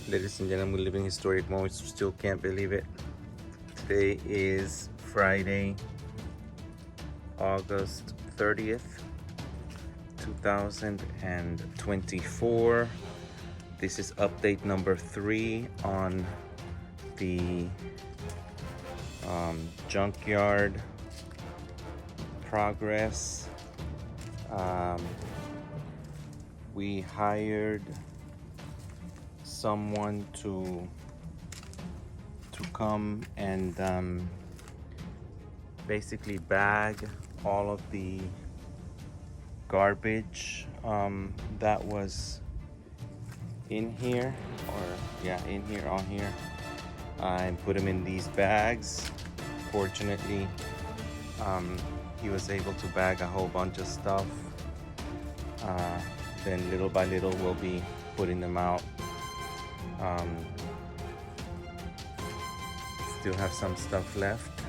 Ladies and gentlemen, we're living historic moments. Still can't believe it. Today is Friday, August 30th, 2024. This is update number 3 on the junkyard progress. We hired someone to come and basically bag all of the garbage that was in here, on here, and put them in these bags. Fortunately, he was able to bag a whole bunch of stuff. Then little by little we'll be putting them out. Still have some stuff left,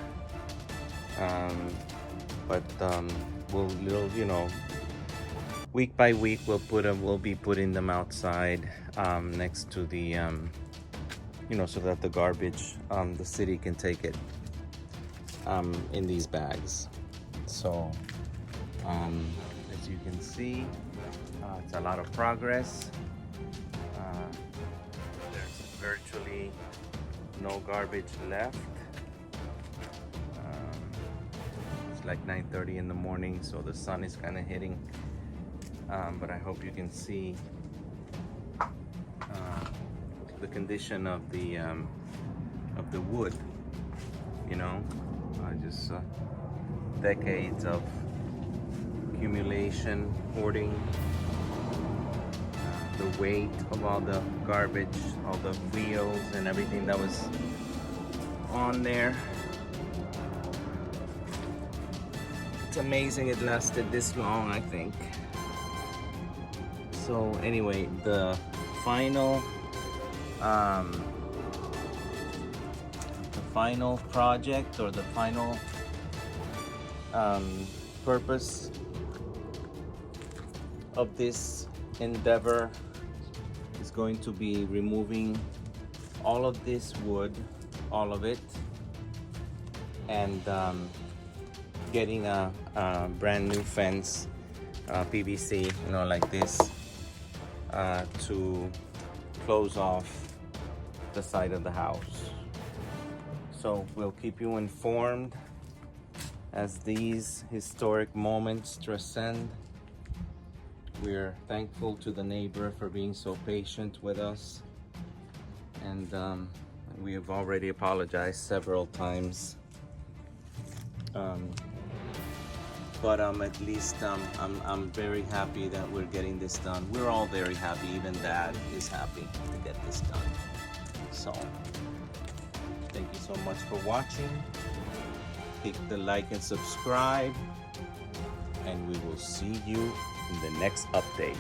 but we'll week by week we'll be putting them outside next to the so that the garbage, the city can take it in these bags. So as you can see, it's a lot of progress. There's virtually no garbage left. It's like 9:30 in the morning, so the sun is kind of hitting, but I hope you can see the condition of the wood. Just decades of accumulation, hoarding, the weight of all the garbage, all the wheels and everything that was on there. It's amazing it lasted this long, I think. So anyway, the final project, or the final purpose of this endeavor is going to be removing all of this wood, all of it, and getting a brand new fence, PVC, like this, to close off the side of the house. So we'll keep you informed as these historic moments transcend. We're thankful to the neighbor for being so patient with us, and we have already apologized several times, but at least I'm very happy that we're getting this done. We're all very happy. Even Dad is happy to get this done. So thank you so much for watching. Hit the like and subscribe, and we will see you in the next update.